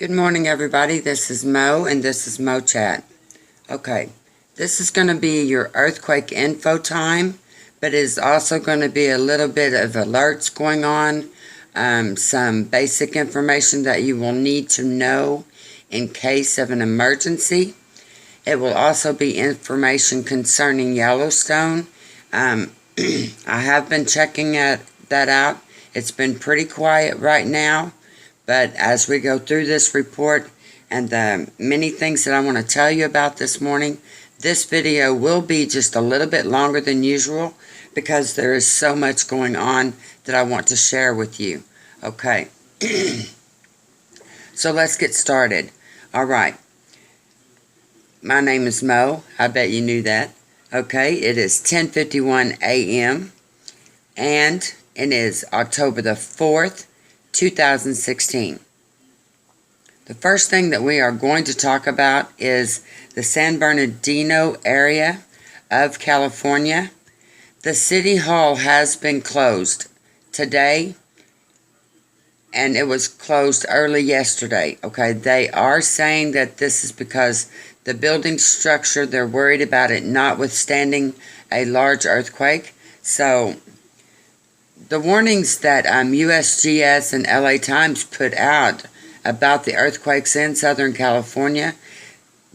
Good morning, everybody. This is Mo, and this is Mo Chat. Okay, this is going to be your earthquake info time, but it is also going to be a little bit of alerts going on, some basic information that you will need to know in case of an emergency. It will also be information concerning Yellowstone. I have been checking that out. It's been pretty quiet right now. But as we go through this report and the many things that I want to tell you about this morning, this video will be just a little bit longer than usual because there is so much going on that I want to share with you. Okay, so let's get started. All right, my name is Mo. I bet you knew that. Okay, it is 10:51 a.m. and it is October the 4th. 2016. The first thing that we are going to talk about is the San Bernardino area of California. The City Hall has been closed today, and it was closed early yesterday. Okay, they are saying that this is because the building structure, they're worried about it not withstanding a large earthquake. So the warnings that USGS and LA Times put out about the earthquakes in Southern California,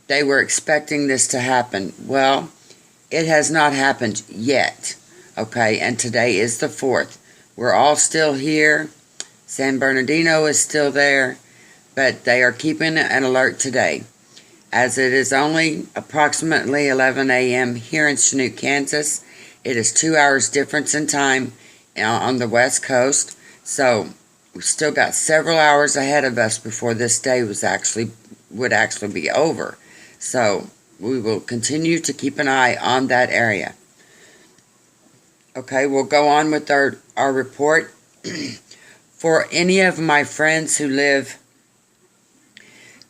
they were expecting this to happen. Well, it has not happened yet. Okay, and today is the 4th. We're all still here. San Bernardino is still there, but they are keeping an alert today. As it is only approximately 11 a.m. here in Chinook, Kansas, it is 2 hours difference in time on the West Coast, so we've still got several hours ahead of us before this day would actually be over. So we will continue to keep an eye on that area. Okay, we'll go on with our report. For any of my friends who live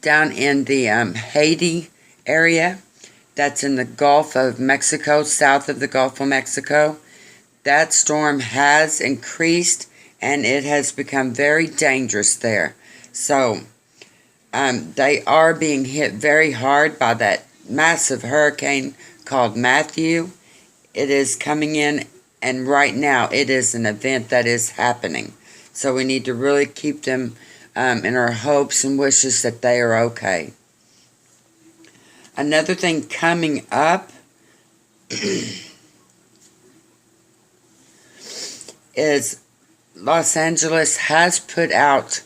down in the Haiti area, that's in the Gulf of Mexico, south of the Gulf of Mexico, that storm has increased and it has become very dangerous there. So they are being hit very hard by that massive hurricane called Matthew. It is coming in, and right now it is an event that is happening. So we need to really keep them in our hopes and wishes that they are okay. Another thing coming up is Los Angeles has put out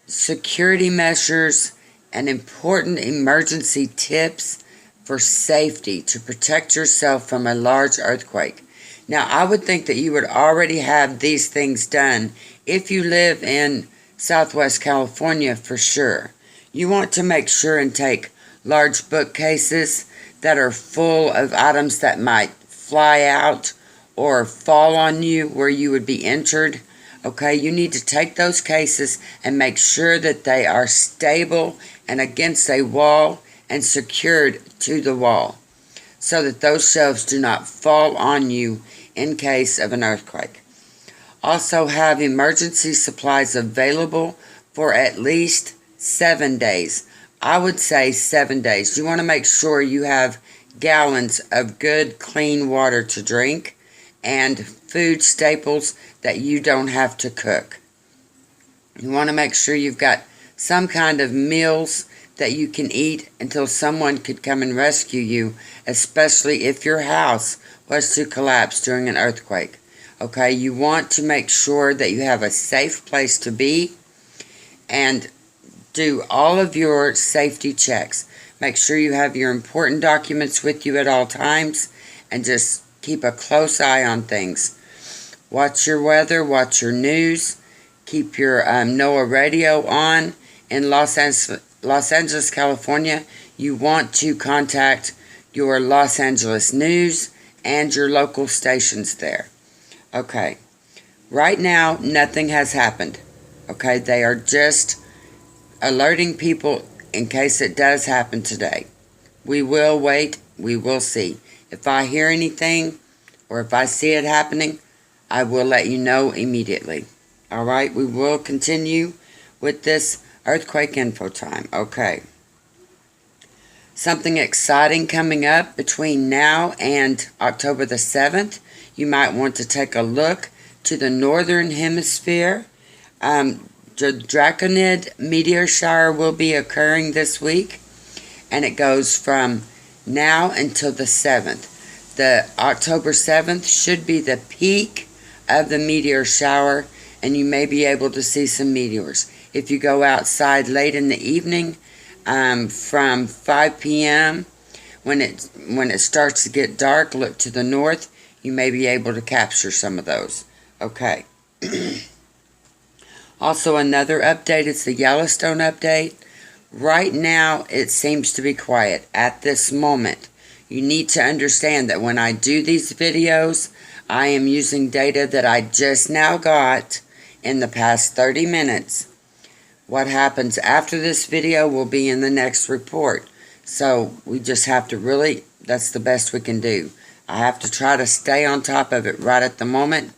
security measures and important emergency tips for safety to protect yourself from a large earthquake. Now, I would think that you would already have these things done if you live in Southwest California for sure. You want to make sure and take large bookcases that are full of items that might fly out or fall on you where you would be injured. Okay, you need to take those cases and make sure that they are stable and against a wall and secured to the wall so that those shelves do not fall on you in case of an earthquake. Also have emergency supplies available for at least 7 days. I would say 7 days. You want to make sure you have gallons of good, clean water to drink and food staples that you don't have to cook. You want to make sure you've got some kind of meals that you can eat until someone could come and rescue you, especially if your house was to collapse during an earthquake. Okay, you want to make sure that you have a safe place to be and do all of your safety checks. Make sure you have your important documents with you at all times and just keep a close eye on things. Watch your weather, watch your news, keep your NOAA radio on. In Los Angeles, California, you want to contact your Los Angeles News and your local stations there. Okay, right now, nothing has happened. Okay, they are just alerting people in case it does happen today. We will wait, we will see. If I hear anything or if I see it happening, I will let you know immediately. All right, we will continue with this earthquake info time. Okay. Something exciting coming up between now and October the 7th. You might want to take a look to the northern hemisphere. The Draconid meteor shower will be occurring this week, and it goes from now until the 7th. The October 7th should be the peak of the meteor shower, and you may be able to see some meteors. If you go outside late in the evening, from 5 p.m., when it starts to get dark, look to the north, you may be able to capture some of those. Okay. Also, another update is the Yellowstone update. Right now, it seems to be quiet at this moment. You need to understand that when I do these videos, I am using data that I just now got in the past 30 minutes. What happens after this video will be in the next report. So we just have to really, that's the best we can do. I have to try to stay on top of it right at the moment.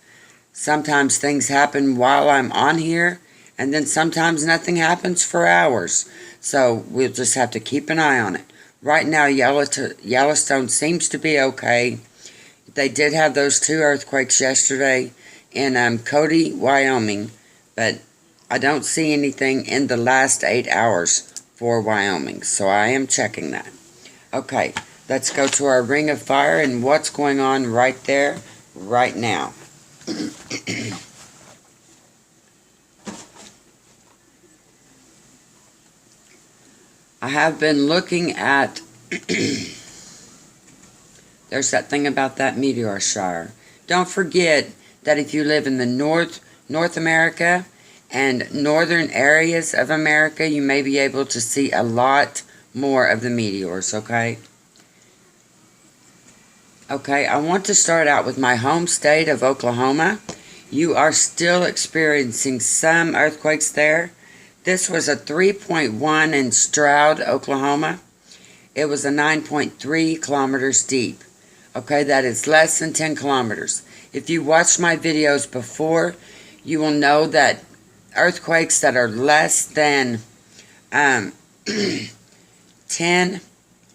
Sometimes things happen while I'm on here, and then sometimes nothing happens for hours. So we'll just have to keep an eye on it. Right now, Yellowstone seems to be okay. They did have those 2 earthquakes yesterday in Cody, Wyoming, but I don't see anything in the last 8 hours for Wyoming, so I am checking that. Okay, let's go to our Ring of Fire and what's going on right there, right now. I have been looking at, there's that thing about that meteor shower. Don't forget that if you live in the North America and northern areas of America, you may be able to see a lot more of the meteors, okay? Okay, I want to start out with my home state of Oklahoma. You are still experiencing some earthquakes there. This was a 3.1 in Stroud, Oklahoma. It was a 9.3 kilometers deep. Okay, that is less than 10 kilometers. If you watched my videos before, you will know that earthquakes that are less than 10,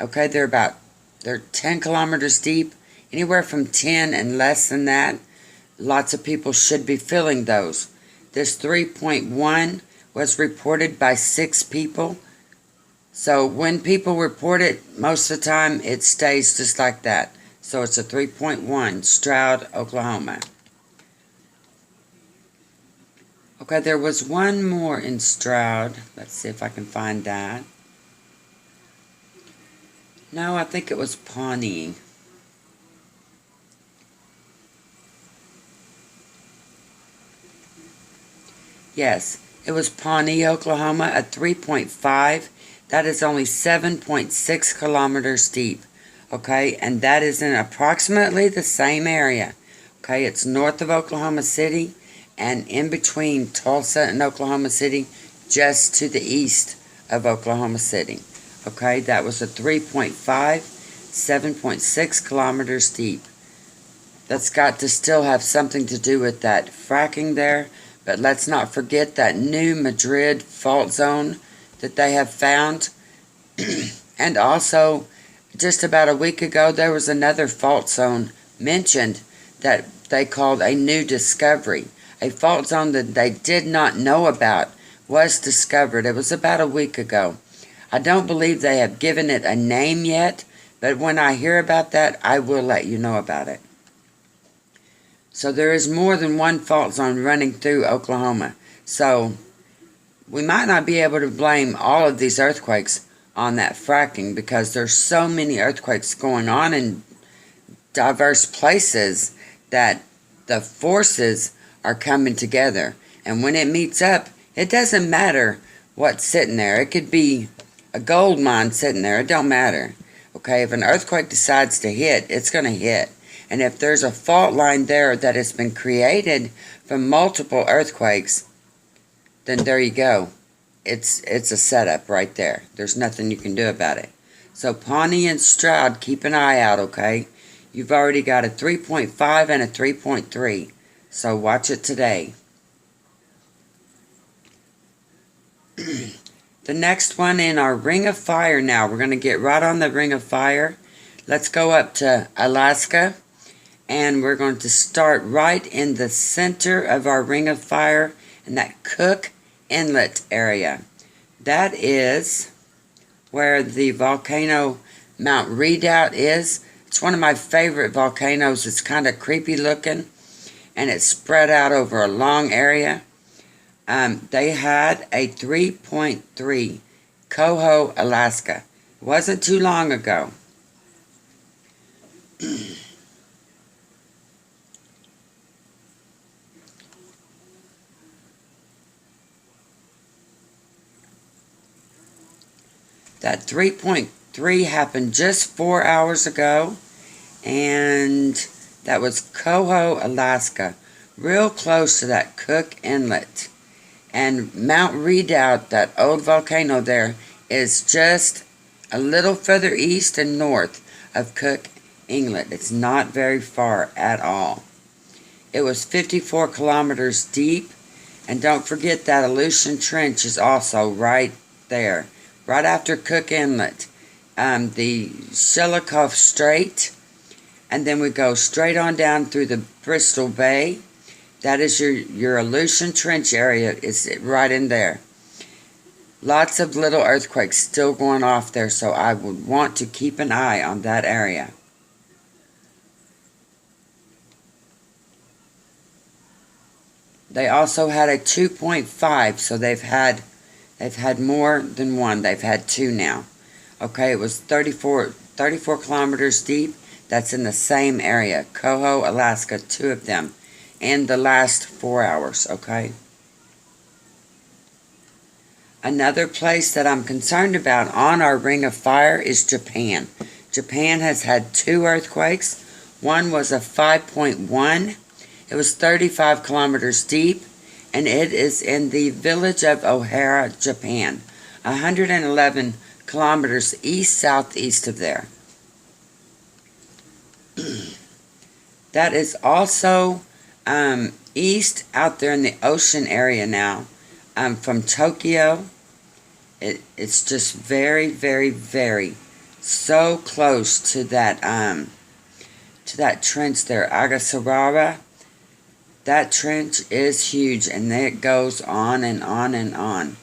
okay, they're 10 kilometers deep. Anywhere from 10 and less than that, lots of people should be feeling those. This 3.1 was reported by 6 people. So when people report it, most of the time it stays just like that. So it's a 3.1, Stroud, Oklahoma. Okay, there was one more in Stroud. Let's see if I can find that. No, I think it was Pawnee. Yes, it was Pawnee, Oklahoma, at 3.5. That is only 7.6 kilometers deep. Okay, and that is in approximately the same area. Okay, it's north of Oklahoma City and in between Tulsa and Oklahoma City, just to the east of Oklahoma City. Okay, that was a 3.5, 7.6 kilometers deep. That's got to still have something to do with that fracking there. But let's not forget that new Madrid fault zone that they have found. And also, just about a week ago, there was another fault zone mentioned that they called a new discovery. A fault zone that they did not know about was discovered. It was about a week ago. I don't believe they have given it a name yet, but when I hear about that, I will let you know about it. So there is more than one fault zone running through Oklahoma. So we might not be able to blame all of these earthquakes on that fracking because there's so many earthquakes going on in diverse places that the forces are coming together. And when it meets up, it doesn't matter what's sitting there. It could be a gold mine sitting there. It don't matter. Okay, if an earthquake decides to hit, it's going to hit. And if there's a fault line there that has been created from multiple earthquakes, then there you go. It's a setup right there. There's nothing you can do about it. So Pawnee and Stroud, keep an eye out, okay? You've already got a 3.5 and a 3.3. So watch it today. The next one in our ring of fire now. We're going to get right on the ring of fire. Let's go up to Alaska. And we're going to start right in the center of our ring of fire in that Cook Inlet area. That is where the volcano Mount Redoubt is. It's one of my favorite volcanoes. It's kind of creepy looking, and it's spread out over a long area. They had a 3.3 Coho, Alaska. It wasn't too long ago. That 3.3 happened just 4 hours ago, and that was Coho, Alaska, real close to that Cook Inlet. And Mount Redoubt, that old volcano there, is just a little further east and north of Cook Inlet. It's not very far at all. It was 54 kilometers deep, and don't forget that Aleutian Trench is also right there. Right after Cook Inlet, the Shelikof Strait, and then we go straight on down through the Bristol Bay. That is your Aleutian Trench area, is right in there. Lots of little earthquakes still going off there, so I would want to keep an eye on that area. They also had a 2.5, so they've had more than one. They've had two now. Okay, it was 34 kilometers deep. That's in the same area. Coho, Alaska, two of them. In the last 4 hours, okay? Another place that I'm concerned about on our ring of fire is Japan. Japan has had two earthquakes. One was a 5.1. It was 35 kilometers deep, and it is in the village of Ohara, Japan, 111 kilometers east-southeast of there. That is also east out there in the ocean area now, from Tokyo. It's just very, very, very so close to that trench there, Agasarara. That trench is huge, and it goes on and on and on.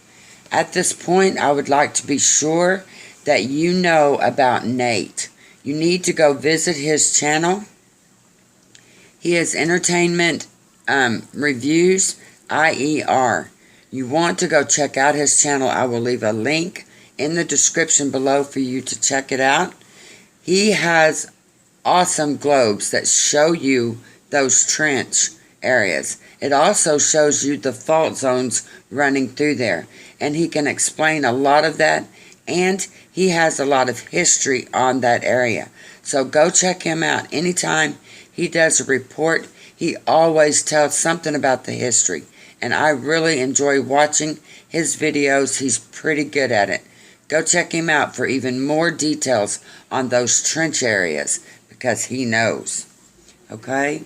At this point, I would like to be sure that you know about Nate. You need to go visit his channel. He has entertainment reviews, IER. You want to go check out his channel. I will leave a link in the description below for you to check it out. He has awesome globes that show you those trench areas. It also shows you the fault zones running through there, and he can explain a lot of that, and he has a lot of history on that area. So go check him out. Anytime he does a report, he always tells something about the history, and I really enjoy watching his videos. He's pretty good at it. Go check him out for even more details on those trench areas, because he knows. Okay?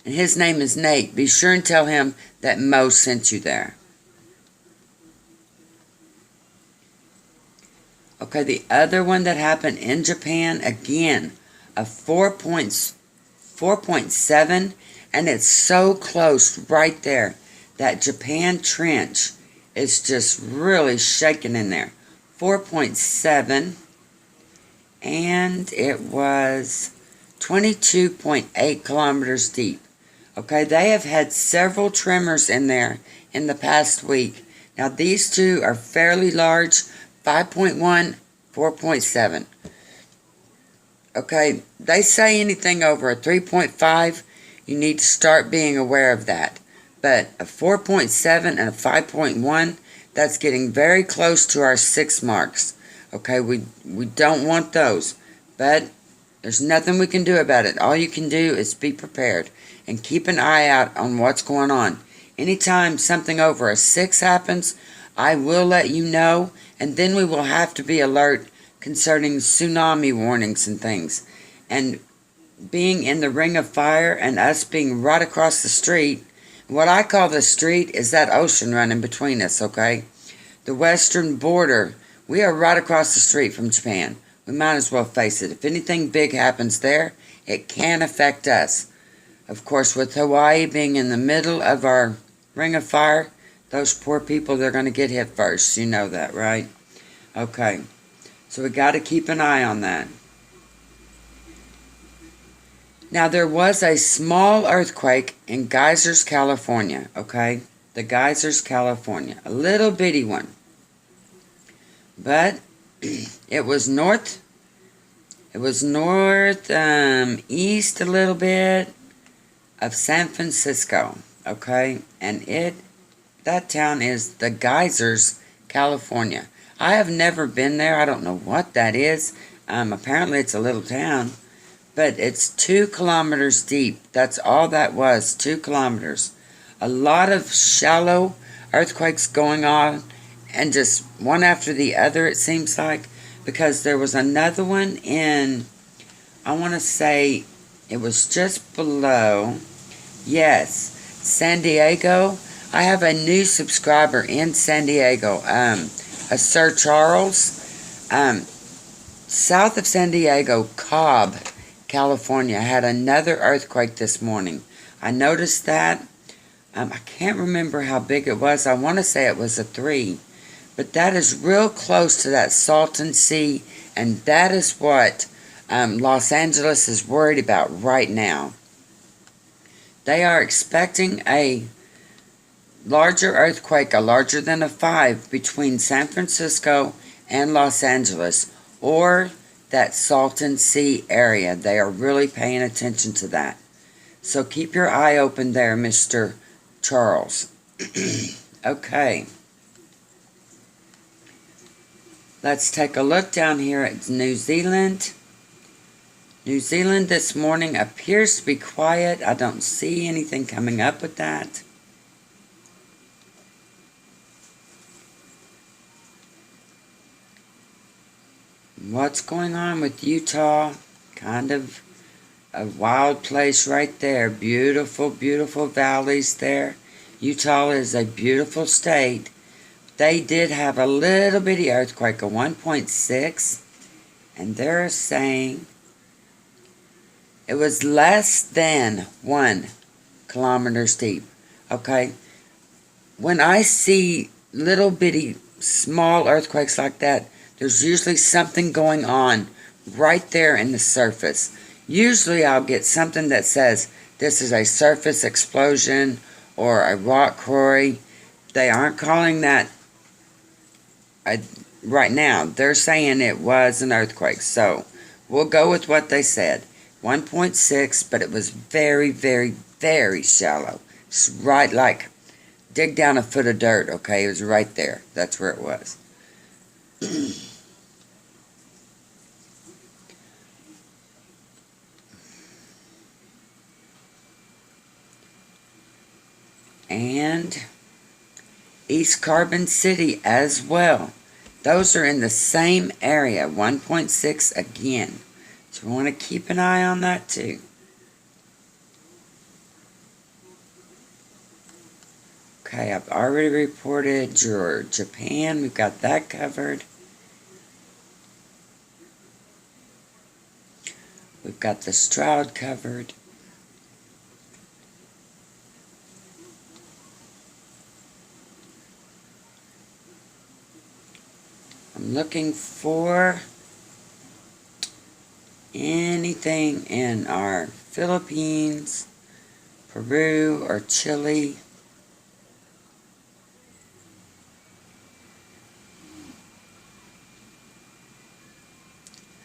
And his name is Nate. Be sure and tell him that Mo sent you there. Okay, the other one that happened in Japan, again, a 4.7, and it's so close right there. That Japan trench is just really shaking in there. 4.7, and it was 22.8 kilometers deep. Okay, they have had several tremors in there in the past week. Now, these two are fairly large, 5.1, 4.7. Okay, they say anything over a 3.5, you need to start being aware of that. But a 4.7 and a 5.1, that's getting very close to our 6 marks. Okay, we don't want those. But there's nothing we can do about it. All you can do is be prepared and keep an eye out on what's going on. Anytime something over a 6 happens, I will let you know, and then we will have to be alert concerning tsunami warnings and things. And being in the ring of fire and us being right across the street, What I call the street is that ocean running between us, okay? The western border, we are right across the street from Japan. We might as well face it. If anything big happens there, it can affect us. Of course, with Hawaii being in the middle of our ring of fire, those poor people, they're going to get hit first. You know that, right? Okay. So we got to keep an eye on that. Now, there was a small earthquake in Geysers, California, okay? The Geysers, California. A little bitty one. But it was north east a little bit of San Francisco, okay? And that town is the Geysers, California. I have never been there. I don't know what that is. Apparently it's a little town. But it's 2 kilometers deep. That's all that was, 2 kilometers. A lot of shallow earthquakes going on, and just one after the other, it seems like. Because there was another one in, I want to say, it was just below, yes, San Diego. I have a new subscriber in San Diego, a Sir Charles. South of San Diego, Cobb, California, had another earthquake this morning. I noticed that. I can't remember how big it was. I want to say it was a 3. But that is real close to that Salton Sea, and that is what Los Angeles is worried about right now. They are expecting a larger earthquake, a larger than a 5, between San Francisco and Los Angeles, or that Salton Sea area. They are really paying attention to that. So keep your eye open there, Mr. Charles. Okay. Let's take a look down here at New Zealand. New Zealand this morning appears to be quiet. I don't see anything coming up with that. What's going on with Utah? Kind of a wild place right there. Beautiful, beautiful valleys there. Utah is a beautiful state. They did have a little bitty earthquake, a 1.6, and they're saying it was less than 1 kilometer deep. Okay? When I see little bitty small earthquakes like that, there's usually something going on right there in the surface. Usually I'll get something that says this is a surface explosion or a rock quarry. They aren't calling that right now. They're saying it was an earthquake. So we'll go with what they said. 1.6, but it was very, very, very shallow. It's right, like, dig down a foot of dirt, okay? It was right there. That's where it was. And East Carbon City as well. Those are in the same area, 1.6 again. So we want to keep an eye on that too. Okay, I've already reported your Japan. We've got that covered. We've got the Stroud covered. I'm looking for anything in our Philippines, Peru, or Chile.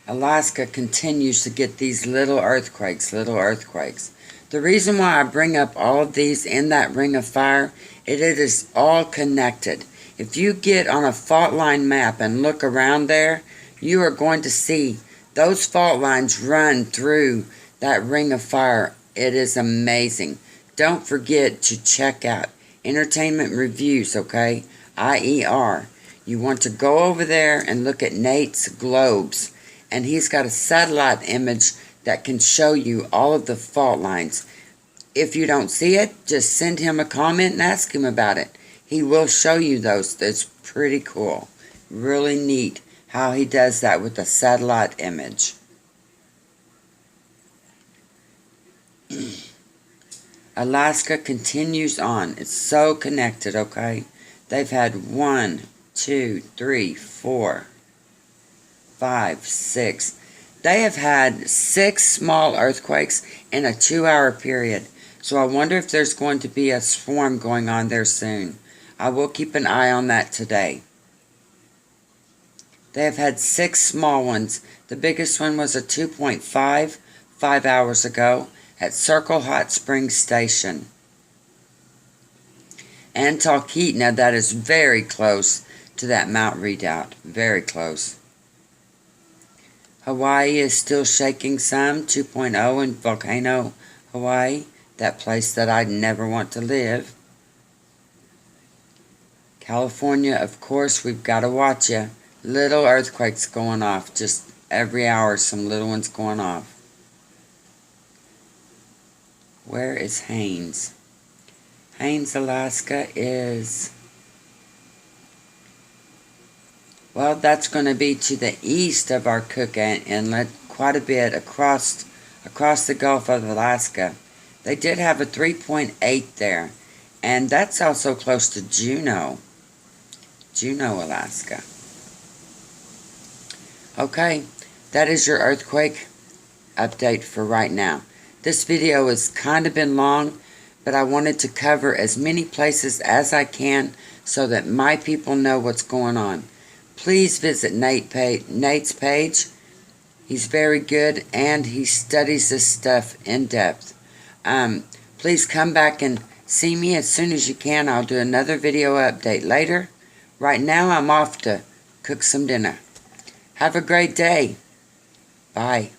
Alaska continues to get these little earthquakes. The reason why I bring up all of these in that ring of fire, it is all connected. If you get on a fault line map and look around there, you are going to see those fault lines run through that ring of fire. It is amazing. Don't forget to check out Entertainment Reviews, okay? IER. You want to go over there and look at Nate's globes. And he's got a satellite image that can show you all of the fault lines. If you don't see it, just send him a comment and ask him about it. He will show you those. It's pretty cool. Really neat how he does that with a satellite image. Alaska continues on. It's so connected, okay? They've had 1, 2, 3, 4, 5, 6. They have had 6 small earthquakes in a 2-hour period. So I wonder if there's going to be a swarm going on there soon. I will keep an eye on that today. They have had 6 small ones. The biggest one was a 2.5 5 hours ago at Circle Hot Springs Station. And Talkeetna, now that is very close to that Mount Redoubt. Very close. Hawaii is still shaking some, 2.0 in Volcano, Hawaii. That place that I'd never want to live. California, of course, we've got to watch you. Little earthquakes going off. Just every hour, some little ones going off. Where is Haines? Haines, Alaska is... Well, that's going to be to the east of our Cook Inlet, quite a bit across the Gulf of Alaska. They did have a 3.8 there, and that's also close to Juneau, Alaska. Okay, that is your earthquake update for right now. This video has kind of been long, but I wanted to cover as many places as I can so that my people know what's going on. Please visit Nate's page. He's very good, and he studies this stuff in depth. Please come back and see me as soon as you can. I'll do another video update later. Right now, I'm off to cook some dinner. Have a great day. Bye.